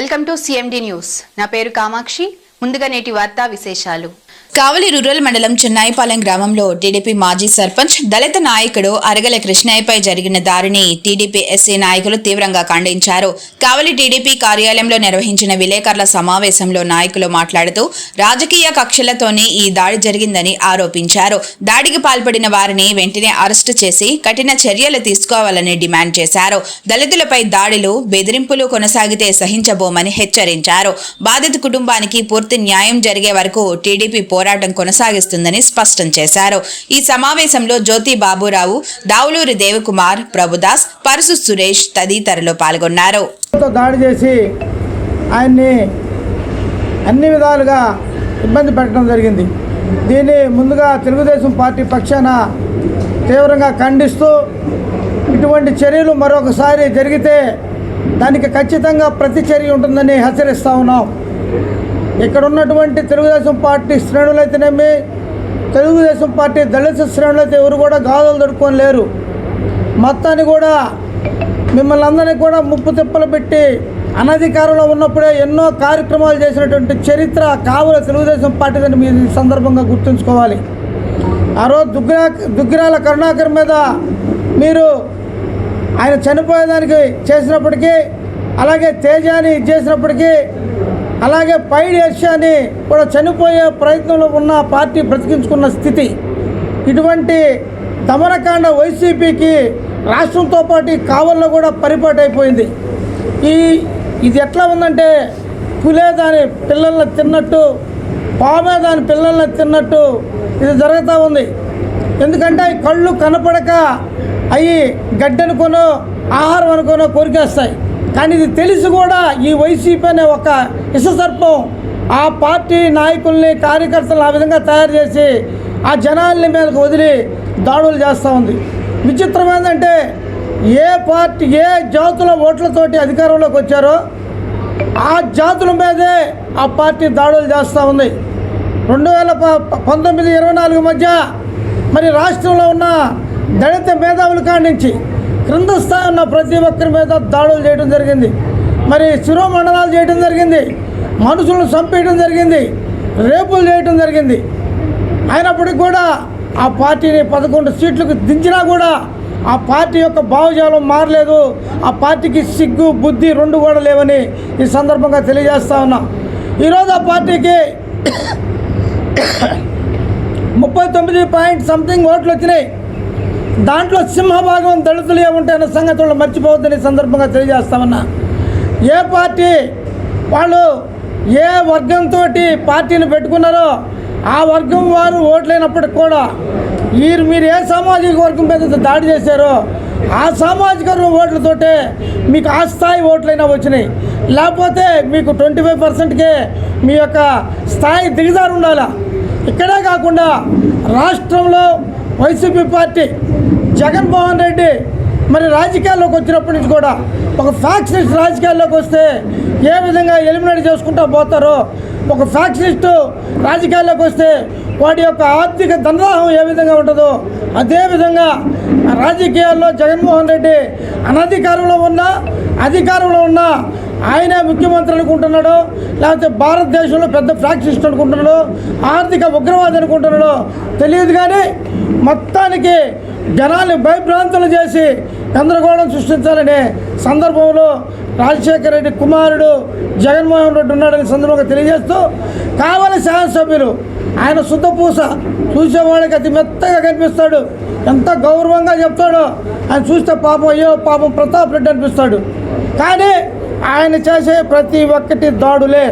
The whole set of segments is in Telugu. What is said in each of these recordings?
Welcome to CMD news. నా పేరు కామాక్షి. ముందుగా నేటి వార్తా విశేషాలు. కావలి రూరల్ మండలం చెన్నాయిపాలెం గ్రామంలో టీడీపీ మాజీ సర్పంచ్ దళిత నాయకుడు అరగల కృష్ణయ్యపై జరిగిన దాడిని టీడీపీ ఎస్సీ నాయకులు తీవ్రంగా ఖండించారు. కావలి టీడీపీ కార్యాలయంలో నిర్వహించిన విలేకరుల సమావేశంలో నాయకులు మాట్లాడుతూ రాజకీయ కక్షలతోనే ఈ దాడి జరిగిందని ఆరోపించారు. దాడికి పాల్పడిన వారిని వెంటనే అరెస్టు చేసి కఠిన చర్యలు తీసుకోవాలని డిమాండ్ చేశారు. దళితులపై దాడులు, బెదిరింపులు కొనసాగితే సహించబోమని హెచ్చరించారు. బాధిత కుటుంబానికి పూర్తి న్యాయం జరిగే వరకు టీడీపీ పోరాటం కొనసాగిస్తుందని స్పష్టం చేశారు. ఈ సమావేశంలో జ్యోతి బాబురావు, దావులూరి దేవకుమార్, ప్రభుదాస్, పరుసు సురేష్ తదితరులు పాల్గొన్నారు. దాడి చేసి ఆయన్ని అన్ని విధాలుగా ఇబ్బంది పెట్టడం జరిగింది. దీన్ని ముందుగా తెలుగుదేశం పార్టీ పక్షాన తీవ్రంగా ఖండిస్తూ ఇటువంటి చర్యలు మరొకసారి జరిగితే దానికి ఖచ్చితంగా ప్రతిచర్య ఉంటుందని హెచ్చరిస్తూ ఉన్నాం. ఇక్కడ ఉన్నటువంటి తెలుగుదేశం పార్టీ శ్రేణులైతేనేమి, తెలుగుదేశం పార్టీ దళిత శ్రేణులైతే ఎవరు కూడా గాజులు దొరుకుని లేరు. మొత్తాన్ని కూడా మిమ్మల్ని అందరినీ కూడా ముప్పు తిప్పలు పెట్టి అనధికారంలో ఉన్నప్పుడే ఎన్నో కార్యక్రమాలు చేసినటువంటి చరిత్ర కావలి తెలుగుదేశం పార్టీదని మీరు ఈ సందర్భంగా గుర్తుంచుకోవాలి. ఆ రోజు దుగ్గిరాల కరుణాకర్ మీద మీరు ఆయన చనిపోయేదానికి చేసినప్పటికీ, అలాగే తేజాని చేసినప్పటికీ, అలాగే పైడి యర్షాని కూడా చనిపోయే ప్రయత్నంలో ఉన్న పార్టీ బ్రతికించుకున్న స్థితి. ఇటువంటి దమనకాండ వైసీపీకి రాష్ట్రంతో పాటు కావల్లో కూడా పరిపాటు అయిపోయింది. ఇది ఎట్లా ఉందంటే పులే దాని పిల్లల్ని తిన్నట్టు, పామే దాని పిల్లల్ని తిన్నట్టు ఇది జరుగుతూ ఉంది. ఎందుకంటే అవి కళ్ళు కనపడక అవి గడ్డనుకోనో ఆహారం అనుకోనో కొరికేస్తాయి. కానీ ఇది తెలిసి కూడా ఈ వైసీపీ అనే ఒక ఇససర్పం ఆ పార్టీ నాయకుల్ని, కార్యకర్తలను ఆ విధంగా తయారు చేసి ఆ జనాల్ని మీదకు వదిలి దాడులు చేస్తూ ఉంది. విచిత్రం ఏంటంటే ఏ పార్టీ ఏ జాతుల ఓట్లతోటి అధికారంలోకి వచ్చారో ఆ జాతుల మీదే ఆ పార్టీ దాడులు చేస్తూ ఉంది. 2019-24 మధ్య మరి రాష్ట్రంలో ఉన్న దళిత మేధావుల కాడి నుంచి క్రింద స్థాయి ఉన్న ప్రతి ఒక్కరి మీద దాడులు చేయడం జరిగింది. మరి శిరోమండలాలు చేయడం జరిగింది, మనుషులను చంపేయడం జరిగింది, రేపులు చేయడం జరిగింది. అయినప్పటికీ కూడా ఆ పార్టీని 11 సీట్లకు దించినా కూడా ఆ పార్టీ యొక్క భావజాలం మారలేదు. ఆ పార్టీకి సిగ్గు, బుద్ధి రెండు కూడా లేవని ఈ సందర్భంగా తెలియజేస్తా ఉన్నా. ఈరోజు ఆ పార్టీకి 39 ఓట్లు వచ్చినాయి. దాంట్లో సింహభాగం దళితులు ఏముంటాయన్న సంగతి వాళ్ళు మర్చిపోవద్దని సందర్భంగా తెలియజేస్తామన్నా. ఏ పార్టీ వాళ్ళు ఏ వర్గంతో పార్టీని పెట్టుకున్నారో ఆ వర్గం వారు ఓట్లైనప్పటికి కూడా మీరు ఏ సామాజిక వర్గం మీద దాడి చేశారో ఆ సామాజిక వర్గం ఓట్లతోటే మీకు ఆ స్థాయి ఓట్లైనా వచ్చినాయి. లేకపోతే మీకు 25%కే మీ యొక్క స్థాయి దిగజారు ఉండాలి. ఇక్కడే కాకుండా రాష్ట్రంలో వైసీపీ పార్టీ జగన్మోహన్ రెడ్డి మరి రాజకీయాల్లోకి వచ్చినప్పటి నుంచి కూడా ఒక ఫ్యాక్షనిస్ట్ రాజకీయాల్లోకి వస్తే ఏ విధంగా ఎలిమినేట్ చేసుకుంటూ పోతారో, ఒక ఫ్యాక్షనిస్టు రాజకీయాల్లోకి వస్తే వాడి యొక్క ఆర్థిక ధనదాహం ఏ విధంగా ఉంటుందో అదేవిధంగా రాజకీయాల్లో జగన్మోహన్ రెడ్డి అనధికారంలో ఉన్నా అధికారంలో ఉన్నా ఆయనే ముఖ్యమంత్రి అనుకుంటున్నాడో, లేకపోతే భారతదేశంలో పెద్ద ఫ్యాక్షనిస్ట్ అనుకుంటున్నాడో, ఆర్థిక ఉగ్రవాది అనుకుంటున్నాడో తెలియదు. కానీ మొత్తానికి జనాన్ని భయభ్రాంతులు చేసి గందరగోళం సృష్టించాలనే సందర్భంలో రాజశేఖర రెడ్డి కుమారుడు జగన్మోహన్ రెడ్డి ఉన్నాడని సందర్భంగా తెలియజేస్తూ, కావలి శాసనసభ్యులు ఆయన శుద్ధపూస, చూసేవాళ్ళకి అతి మెత్తగా కనిపిస్తాడు, ఎంత గౌరవంగా చెప్తాడో. ఆయన చూస్తే పాపం అయ్యో పాపం ప్రతాప్ రెడ్డి అనిపిస్తాడు. కానీ ఆయన చేసే ప్రతి ఒక్కటి దాడులే,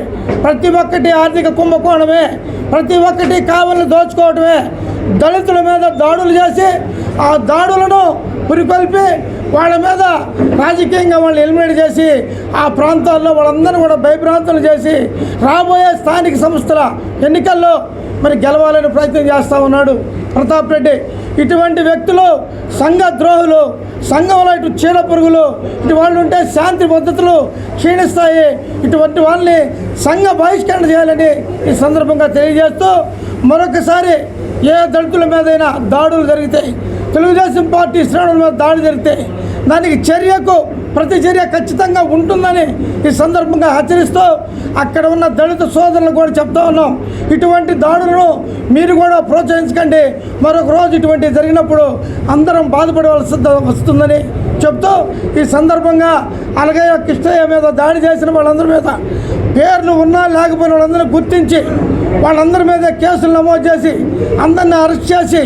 ప్రతి ఒక్కటి ఆర్థిక కుంభకోణమే, ప్రతి ఒక్కటి కావలిని దోచుకోవడమే. దళితుల మీద దాడులు చేసి ఆ దాడులను పురికొల్పి వాళ్ళ మీద రాజకీయంగా వాళ్ళు ఎలిమినేట్ చేసి ఆ ప్రాంతాల్లో వాళ్ళందరూ కూడా భయభ్రాంతులు చేసి రాబోయే స్థానిక సంస్థల ఎన్నికల్లో మరి గెలవాలని ప్రయత్నం చేస్తూ ఉన్నాడు ప్రతాప్ రెడ్డి. ఇటువంటి వ్యక్తులు సంఘ ద్రోహులు, సంఘంలో ఇటు చీడ పురుగులు, ఇటు వాళ్ళు ఉంటే శాంతి పద్ధతులు క్షీణిస్తాయి. ఇటువంటి వాళ్ళని సంఘ బహిష్కరణ చేయాలని ఈ సందర్భంగా తెలియజేస్తూ, మరొకసారి ఏ దళితుల మీదైనా దాడులు జరిగితే, తెలుగుదేశం పార్టీ శ్రేణుల మీద దాడి జరిగితే దానికి చర్యకు ప్రతి చర్య ఖచ్చితంగా ఉంటుందని ఈ సందర్భంగా హెచ్చరిస్తూ అక్కడ ఉన్న దళిత సోదరులు కూడా చెప్తా ఉన్నాం, ఇటువంటి దాడులను మీరు కూడా ప్రోత్సహించకండి, మరొక రోజు ఇటువంటి జరిగినప్పుడు అందరం బాధపడవలసి వస్తుందని చెప్తూ ఈ సందర్భంగా అలాగే కృష్ణయ్య మీద దాడి చేసిన వాళ్ళందరి మీద పేర్లు ఉన్నా లేకపోయిన వాళ్ళందరినీ గుర్తించి వాళ్ళందరి మీద కేసులు నమోదు చేసి అందరినీ అరెస్ట్ చేసి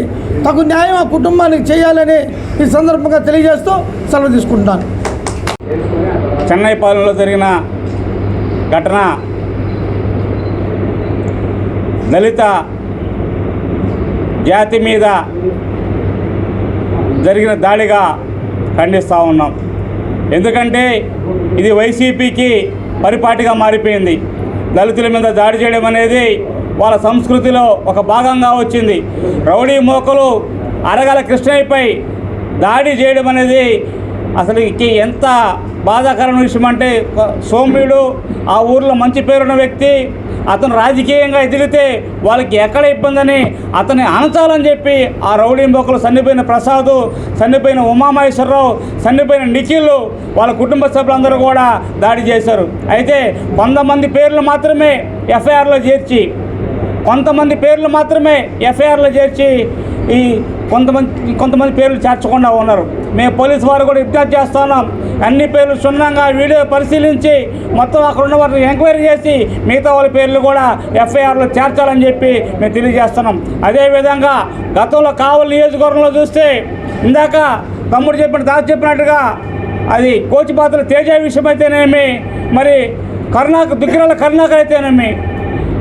తగు న్యాయం ఆ కుటుంబానికి చేయాలని ఈ సందర్భంగా తెలియజేస్తూ సెలవు తీసుకుంటాను. చెన్నైపాలెంలో జరిగిన ఘటన దళిత జాతి మీద జరిగిన దాడిగా ఖండిస్తూ ఉన్నాం. ఎందుకంటే ఇది వైసీపీకి పరిపాటిగా మారిపోయింది. దళితుల మీద దాడి చేయడం అనేది వాళ్ళ సంస్కృతిలో ఒక భాగంగా వచ్చింది. రౌడీ మోకలు అరగల కృష్ణయ్యపై దాడి చేయడం అనేది అసలు ఎంత బాధాకరమైన విషయం అంటే, సోమ్యుడు ఆ ఊర్లో మంచి పేరున్న వ్యక్తి, అతను రాజకీయంగా ఎదిగితే వాళ్ళకి ఎక్కడ ఇబ్బందని అతన్ని అణచాలని చెప్పి ఆ రౌడీ మొక్కలు సన్నిపోయిన ప్రసాద్, సన్నిపోయిన ఉమామహేశ్వరరావు, సన్నిపోయిన నిఖిల్ వాళ్ళ కుటుంబ సభ్యులందరూ కూడా దాడి చేశారు. అయితే కొంతమంది పేర్లు మాత్రమే ఎఫ్ఐఆర్లో చేర్చి ఈ కొంతమంది పేర్లు చేర్చకుండా ఉన్నారు. మేము పోలీసు వారు కూడా విజ్ఞప్తి చేస్తున్నాం, అన్ని పేర్లు క్షుణ్ణంగా వీడియో పరిశీలించి మొత్తం అక్కడ ఉన్న వారిని ఎంక్వైరీ చేసి మిగతా వాళ్ళ పేర్లు కూడా ఎఫ్ఐఆర్లో చేర్చాలని చెప్పి మేము తెలియజేస్తున్నాం. అదేవిధంగా గతంలో కావలి నియోజకవర్గంలో చూస్తే ఇందాక తమ్ముడు చెప్పినట్టుగా అది కోచిపాత్ర తేజ విషయం అయితేనేమి, మరి దుగ్గిరాల కరుణాకర్ అయితేనేమి,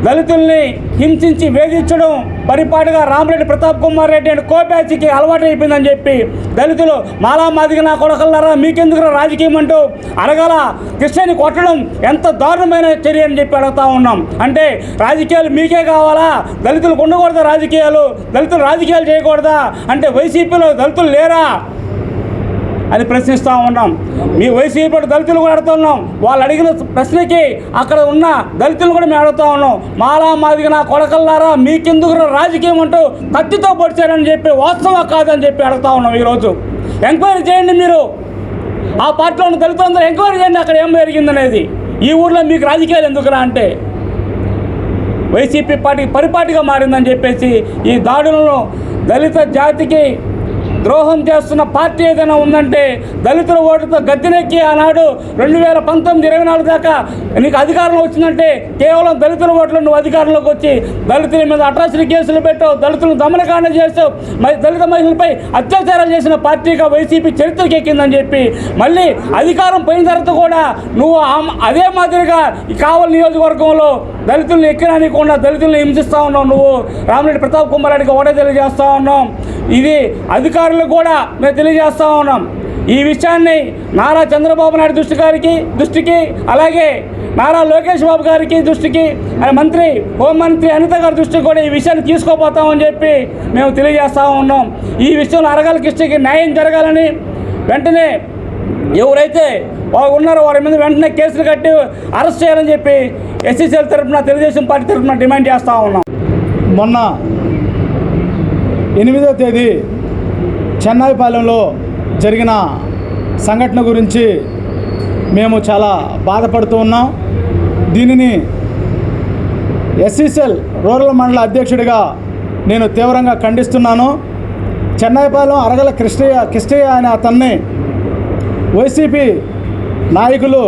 దళితుల్ని హింసించి వేధించడం పరిపాటిగా రామరెడ్డి ప్రతాప్ కుమార్ రెడ్డి అండ్ కోబ్యాచ్కి అలవాటు అయిపోయిందని చెప్పి దళితులు మాలా మాదిగ నా కొడకల్లారా మీకెందుకు రాజకీయం అంటూ అడగల కృష్ణని కొట్టడం ఎంత దారుణమైన చర్య అని చెప్పి అడుగుతా ఉన్నాం. అంటే రాజకీయాలు మీకే కావాలా? దళితులకు ఉండకూడదా రాజకీయాలు? దళితులు రాజకీయాలు చేయకూడదా? అంటే వైసీపీలో దళితులు లేరా అని ప్రశ్నిస్తూ ఉన్నాం. మీ వైసీపీ దళితులు కూడా అడుగుతున్నాం. వాళ్ళు అడిగిన ప్రశ్నకి అక్కడ ఉన్న దళితులు కూడా మేము అడుగుతూ ఉన్నాం, మాలా మాదిగ నా కొడకల్లారా మీకెందుకు రాజకీయం అంటూ కత్తితో పొడిచారని చెప్పి వాస్తవం కాదని చెప్పి అడుగుతూ ఉన్నాం. ఈరోజు ఎంక్వైరీ చేయండి, మీరు ఆ పార్టీలో ఉన్న దళితులందరూ ఎంక్వైరీ చేయండి అక్కడ ఏం జరిగిందనేది. ఈ ఊర్లో మీకు రాజకీయాలు ఎందుకురా అంటే వైసీపీ పార్టీ పరిపాటిగా మారిందని చెప్పేసి ఈ దాడులను దళిత జాతికి ద్రోహం చేస్తున్న పార్టీ ఏదైనా ఉందంటే దళితుల ఓటుతో గద్దెనెక్కి ఆనాడు 2019-24 దాకా నీకు అధికారంలో వచ్చిందంటే కేవలం దళితుల ఓట్లు నువ్వు అధికారంలోకి వచ్చి దళితుల మీద అట్రాసిటీ కేసులు పెట్టావు, దళితులను దమనకాండ చేసావు, దళిత మహిళలపై అత్యాచారాలు చేసిన పార్టీగా వైసీపీ చరిత్రకి ఎక్కిందని చెప్పి మళ్ళీ అధికారం పోయిన తర్వాత కూడా నువ్వు అదే మాదిరిగా ఈ కావలి నియోజకవర్గంలో దళితులను ఎక్కిరానికుండా దళితులను హింసిస్తూ ఉన్నావు. నువ్వు రామరెడ్డి ప్రతాప్ కుమార్ రెడ్డికి ఒకటే తెలియజేస్తూ ఉన్నాం, ఇది అధికారులకు కూడా మేము తెలియజేస్తూ ఉన్నాం. ఈ విషయాన్ని నారా చంద్రబాబు నాయుడు దృష్టికి అలాగే నారా లోకేష్ బాబు గారికి దృష్టికి, మంత్రి హోంమంత్రి అనిత గారి దృష్టికి కూడా ఈ విషయాన్ని తీసుకోపోతామని చెప్పి మేము తెలియజేస్తూ ఉన్నాం. ఈ విషయంలో అరగల కృష్ణకి న్యాయం జరగాలని వెంటనే ఎవరైతే వాళ్ళు ఉన్నారో వారి మీద వెంటనే కేసులు కట్టి అరెస్ట్ చేయాలని చెప్పి ఎస్సీసీఎల్ తరఫున తెలుగుదేశం పార్టీ తరఫున డిమాండ్ చేస్తూ ఉన్నాం. మొన్న 8వ తేదీ చెన్నైపాలెంలో జరిగిన సంఘటన గురించి మేము చాలా బాధపడుతూ ఉన్నాం. దీనిని ఎస్సీసీఎల్ రూరల్ మండల అధ్యక్షుడిగా నేను తీవ్రంగా ఖండిస్తున్నాను. చెన్నైపాలెం అరగల కృష్ణయ్య అనే అతన్ని వైసీపీ నాయకులు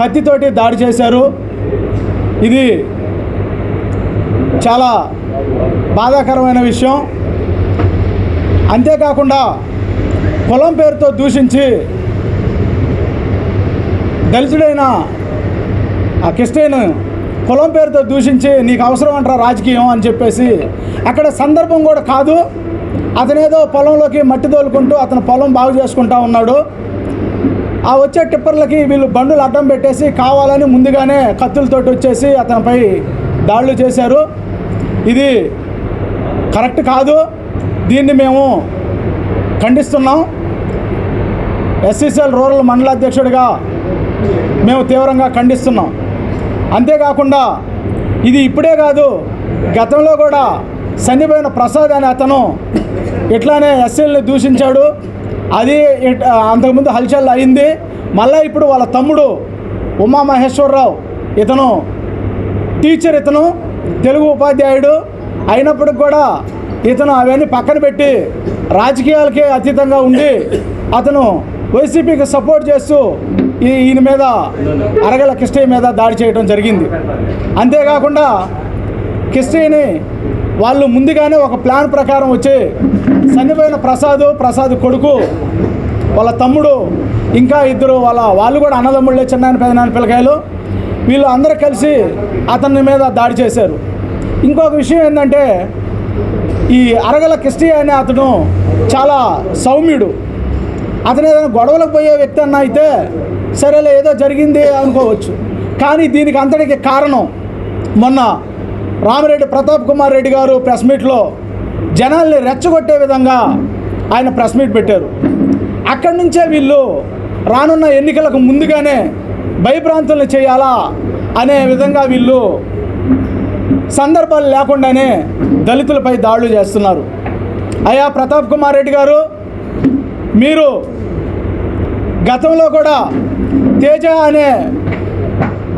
కత్తితోటి దాడి చేశారు. ఇది చాలా బాధాకరమైన విషయం. అంతేకాకుండా కులం పేరుతో దూషించి దళితుడైన ఆ కృష్ణయ్యను కులం పేరుతో దూషించి నీకు అవసరం అంటారా రాజకీయం అని చెప్పేసి అక్కడ సందర్భం కూడా కాదు. అతనేదో పొలంలోకి మట్టి తోలుకుంటూ అతను పొలం బాగు చేసుకుంటా ఉన్నాడు. ఆ వచ్చే టిప్పర్లకి వీళ్ళు బండులు అడ్డం పెట్టేసి కావాలని ముందుగానే కత్తులతోటి వచ్చేసి అతనిపై దాడులు చేశారు. ఇది కరెక్ట్ కాదు. దీన్ని మేము ఖండిస్తున్నాం. ఎస్సీసీఎల్ రూరల్ మండల అధ్యక్షుడిగా మేము తీవ్రంగా ఖండిస్తున్నాం. అంతేకాకుండా ఇది ఇప్పుడే కాదు, గతంలో కూడా చనిపోయిన ప్రసాద్ అనే అతను ఇట్లానే ఎస్సీలని దూషించాడు. అది అంతకుముందు హల్చల్ అయింది. మళ్ళీ ఇప్పుడు వాళ్ళ తమ్ముడు ఉమామహేశ్వరరావు, ఇతను టీచర్, ఇతను తెలుగు ఉపాధ్యాయుడు అయినప్పటికి కూడా ఇతను అవన్నీ పక్కన పెట్టి రాజకీయాలకే అతీతంగా ఉండి అతను వైసీపీకి సపోర్ట్ చేస్తూ ఈయన మీద అరగల కిష్టయ్య మీద దాడి చేయడం జరిగింది. అంతేకాకుండా కిష్టయ్యని వాళ్ళు ముందుగానే ఒక ప్లాన్ ప్రకారం వచ్చి చనిపోయిన ప్రసాద్ కొడుకు, వాళ్ళ తమ్ముడు, ఇంకా ఇద్దరు వాళ్ళు కూడా అన్నదమ్ముళ్ళే, చిన్నాయన పెదనాయన పిల్లకాయలు, వీళ్ళు అందరూ కలిసి అతని మీద దాడి చేశారు. ఇంకొక విషయం ఏంటంటే ఈ అరగల కిష్టయ్య అనే అతను చాలా సౌమ్యుడు. అతను ఏదైనా గొడవలకు పోయే వ్యక్తి అన్న అయితే సరేలే ఏదో జరిగింది అనుకోవచ్చు. కానీ దీనికి అంతటికి కారణం మొన్న రామిరెడ్డి ప్రతాప్ కుమార్ రెడ్డి గారు ప్రెస్ మీట్లో జనాల్ని రెచ్చగొట్టే విధంగా ఆయన ప్రెస్ మీట్ పెట్టారు. అక్కడి నుంచే వీళ్ళు రానున్న ఎన్నికలకు ముందుగానే భయభ్రాంతుల్ని చేయాలా అనే విధంగా వీళ్ళు సందర్భాలు లేకుండానే దళితులపై దాడులు చేస్తున్నారు. అయ్యా ప్రతాప్ కుమార్ రెడ్డి గారు, మీరు గతంలో కూడా తేజ అనే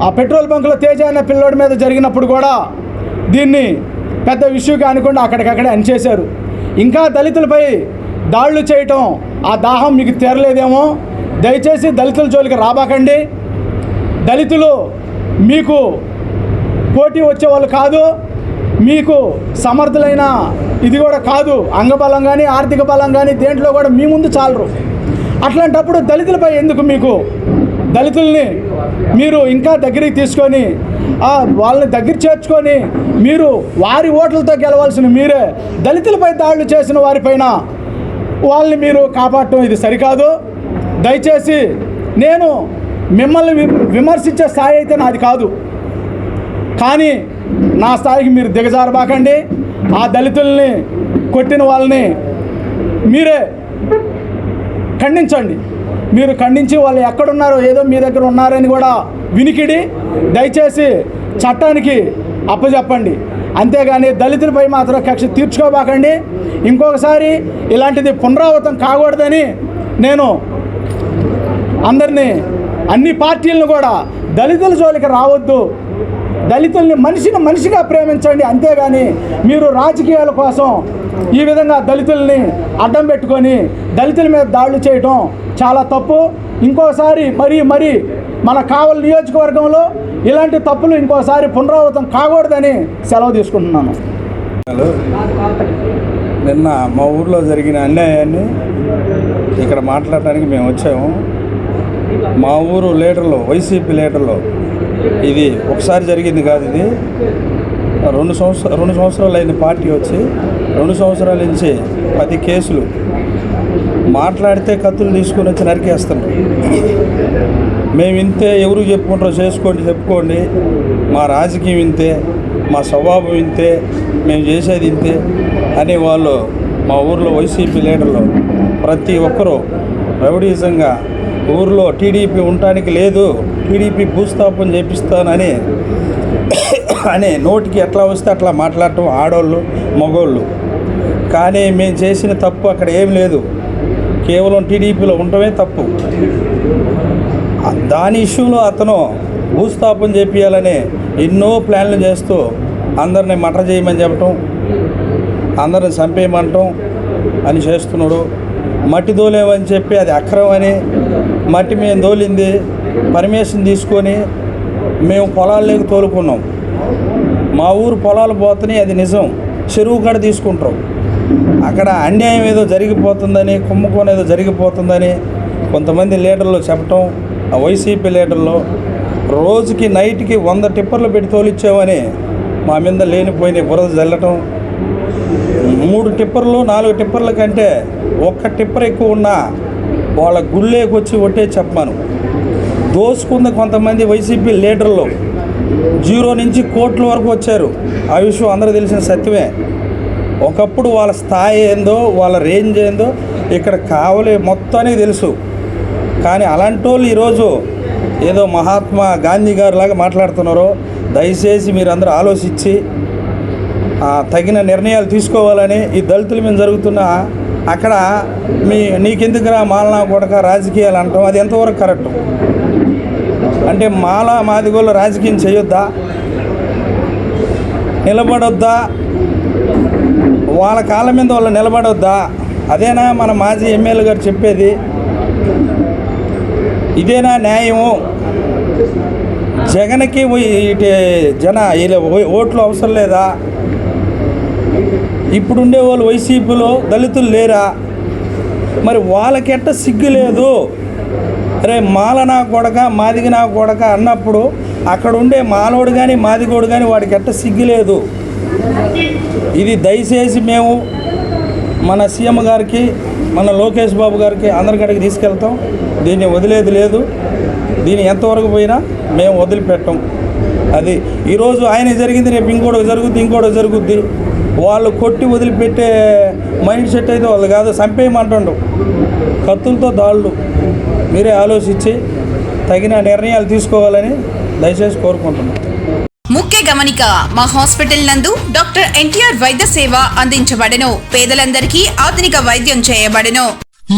ఆ పెట్రోల్ బంకులో తేజ అనే పిల్లోడి మీద జరిగినప్పుడు కూడా దీన్ని పెద్ద ఇష్యూగా అనుకుండా అక్కడికక్కడే అనిచేశారు. ఇంకా దళితులపై దాడులు చేయటం ఆ దాహం మీకు తీరలేదేమో. దయచేసి దళితుల జోలికి రాబాకండి. దళితులు మీకు పోటీ వచ్చేవాళ్ళు కాదు, మీకు సమర్థులైన ఇది కూడా కాదు. అంగబలం కానీ ఆర్థిక బలం కానీ దేంట్లో కూడా మీ ముందు చాలరు. అట్లాంటప్పుడు దళితులపై ఎందుకు మీకు? దళితుల్ని మీరు ఇంకా దగ్గరికి తీసుకొని వాళ్ళని దగ్గర చేర్చుకొని మీరు వారి ఓట్లతో గెలవాల్సిన మీరే దళితులపై దాడులు చేసిన వారిపైన వాళ్ళని మీరు కాపాడటం ఇది సరికాదు. దయచేసి నేను మిమ్మల్ని విమర్శించే స్థాయి అయితే నాది కాదు, కానీ నా స్థాయికి మీరు దిగజారబాకండి. ఆ దళితుల్ని కొట్టిన వాళ్ళని మీరే ఖండించండి. మీరు ఖండించి వాళ్ళు ఎక్కడున్నారో ఏదో మీ దగ్గర ఉన్నారని కూడా వినికిడి దయచేసి చట్టానికి అప్పచెప్పండి. అంతేగాని దళితులపై మాత్రం కక్ష తీర్చుకోబాకండి. ఇంకొకసారి ఇలాంటిది పునరావృతం కాకూడదని నేను అందరినీ, అన్ని పార్టీలను కూడా దళితుల జోలికి రావద్దు, దళితుల్ని మనిషిగా ప్రేమించండి. అంతేగాని మీరు రాజకీయాల కోసం ఈ విధంగా దళితుల్ని అడ్డం పెట్టుకొని దళితుల మీద దాడులు చేయటం చాలా తప్పు. ఇంకోసారి మరీ మన కావలి నియోజకవర్గంలో ఇలాంటి తప్పులు ఇంకోసారి పునరావృతం కాకూడదని సెలవు తీసుకుంటున్నాను. నిన్న మా ఊర్లో జరిగిన అన్యాయాన్ని ఇక్కడ మాట్లాడటానికి మేము వచ్చాము. మా ఊరు లీడర్లు, వైసీపీ లీడర్లు, ఇది ఒకసారి జరిగింది కాదు, ఇది 2 సంవత్సరాలు అయింది పార్టీ వచ్చి. 2 సంవత్సరాల నుంచి 10 కేసులు. మాట్లాడితే కత్తులు తీసుకొని వచ్చి నరికేస్తున్నారు. మేము ఇంతే, ఎవరు చెప్పుకుంటారో చెప్పుకోండి, మా రాజకీయం ఇంతే, మా స్వభావం ఇంతే, మేము చేసేది ఇంతే అని వాళ్ళు మా ఊర్లో వైసీపీ లీడర్లు ప్రతి ఒక్కరూ రౌడీజంగా ఊర్లో టీడీపీ ఉండటానికి లేదు, టీడీపీ భూస్థాపన చేపిస్తానని నోటికి ఎట్లా వస్తే అట్లా మాట్లాడటం ఆడోళ్ళు మగోళ్ళు. కానీ మేము చేసిన తప్పు అక్కడ ఏం లేదు, కేవలం టీడీపీలో ఉండటమే తప్పు. దాని ఇష్యూలో అతను భూస్థాపన చేపియాలని ఎన్నో ప్లాన్లు చేస్తూ అందరిని మటర్ చేయమని చెప్పటం, అందరిని చంపేయమంటాం అని చేస్తున్నాడు. మట్టి దోలేమని చెప్పి అది అక్రమం అని, మట్టి మేము దోలింది పర్మిషన్ తీసుకొని మేము పొలాల్లోకి తోలుకున్నాం. మా ఊరు పొలాలు పోతున్నాయి, అది నిజం. చెరువు కాడ తీసుకుంటాం. అక్కడ అన్యాయం ఏదో జరిగిపోతుందని, కుంభకోణం ఏదో జరిగిపోతుందని కొంతమంది లీడర్లు చెప్పటం. ఆ వైసీపీ లీడర్లు రోజుకి నైట్కి 100 టిప్పర్లు పెట్టి తోలిచ్చామని మా మీద లేనిపోయిన బురద జల్లటం. 3 టిప్పర్లు 4 టిప్పర్ల కంటే 1 టిప్పర్ ఎక్కువ ఉన్నా వాళ్ళ గుళ్ళేకి వచ్చి ఒట్టే చెప్పమను. దోసుకుంది కొంతమంది వైసీపీ లీడర్లు 0 నుంచి కోట్ల వరకు వచ్చారు. ఆ విషయం అందరూ తెలిసిన సత్యమే. ఒకప్పుడు వాళ్ళ స్థాయి ఏందో, వాళ్ళ రేంజ్ ఏందో ఇక్కడ కావలి మొత్తానికి తెలుసు. కానీ అలాంటి వాళ్ళు ఈరోజు ఏదో మహాత్మా గాంధీ గారు లాగా మాట్లాడుతున్నారో. దయచేసి మీరందరూ ఆలోచించి తగిన నిర్ణయాలు తీసుకోవాలని ఈ దళితుల మీద జరుగుతున్న అక్కడ నీకెందుకురా మాలనా కొడక రాజకీయాలు అంటాం, అది ఎంతవరకు కరెక్టు? అంటే మాదిగోళ్ళు రాజకీయం చేయొద్దా, నిలబడొద్దా, వాళ్ళ కాళ్ళ మీద వాళ్ళు నిలబడొద్దా? అదేనా మన మాజీ ఎమ్మెల్యే గారు చెప్పేది? ఇదేనా న్యాయము? జగన్కి ఓట్లు అవసరం లేదా? ఇప్పుడుండే వాళ్ళు వైసీపీలో దళితులు లేరా? మరి వాళ్ళకెట్ట సిగ్గు లేదు? అరే మాలనా కొడక మాదిగనా కొడక అన్నప్పుడు అక్కడ ఉండే మాలోడు కానీ మాదిగోడు కానీ వాడికి ఎట్ట సిగ్గు లేదు? ఇది దయచేసి మేము మన సీఎం గారికి, మన లోకేష్ బాబు గారికి అందరికడికి తీసుకెళ్తాం. దీన్ని వదిలేది లేదు. దీన్ని ఎంతవరకు పోయినా మేము వదిలిపెట్టాం. అది ఈరోజు ఆయన జరిగింది, రేపు ఇంకోటి జరుగుద్ది. వాళ్ళు కొట్టి వదిలిపెట్టే మైండ్ సెట్ అయితే వాళ్ళు కాదు, చంపేయమంటుండు కత్తులతో దాళ్ళు. మీరే ఆలోచించి తగిన నిర్ణయాలు తీసుకోవాలని దయచేసి కోరుకుంటున్నాం. ముఖ్య గమనిక, మా హాస్పిటల్ నందు డాక్టర్ ఎన్టీఆర్ వైద్య సేవ అందించబడెను. పేదలందరికీ ఆధునిక వైద్యం చేయబడెను.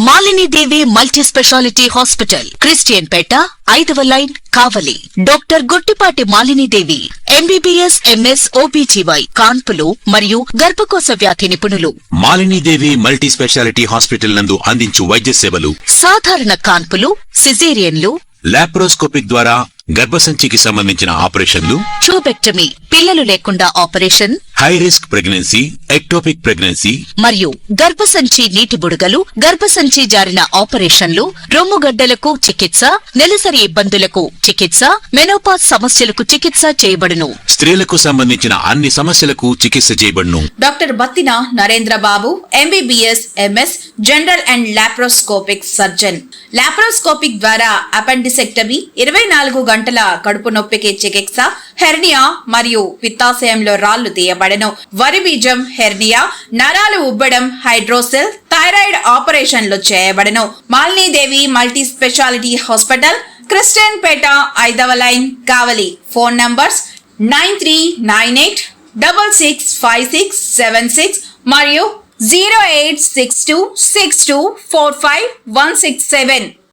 Malinidevi multi speciality hospital, Christian Peta, 5వ line, Kavali. Doctor Gottipati Malinidevi, MBBS, MS, OBGY, కాన్పులు మరియు గర్భకోశ వ్యాధి నిపుణులు. మాలినీదేవి మల్టీ స్పెషాలిటీ హాస్పిటల్ నందు అందించు వైద్య సేవలు: సాధారణ కాన్పులు, సిజేరియన్లు, లాప్రోస్కోపిక్ ద్వారా గర్భసంచికి సంబంధించిన ఆపరేషన్లు, ట్యూబెక్టమీ, పిల్లలు లేకుండా operation, high risk pregnancy, ectopic pregnancy మరియు గర్భసంచి నీటి బుడగలు, గర్భసంచి జారిన ఆపరేషన్లు, రొమ్ముగడ్డలకు చికిత్స, నెలసరి ఇబ్బందులకు చికిత్స, మెనోపాజ్ సమస్యలకు చికిత్స చేయబడును. స్త్రీలకు సంబంధించిన అన్ని సమస్యలకు చికిత్స చేయబడును. Doctor Battina Narendra Babu, MBBS, MS, general and laparoscopic surgeon. Laparoscopic ద్వారా అపెండిసెక్టమీ, 24 గంటల కడుపు నొప్పికి చికిత్స, హెర్నియా మరియు పిత్తాశయంలో రాళ్లు తీయబడెను. వరి బీజం, హెర్నియా, నరాలు ఉబ్బడం, హైడ్రోసెల్, థైరాయిడ్ ఆపరేషన్లు చేయబడెను. Malinidevi multi speciality hospital, Christian Peta, 5వ లైన్, కావలి. ఫోన్ నంబర్స్ 9398665676 మరియు 08626245167.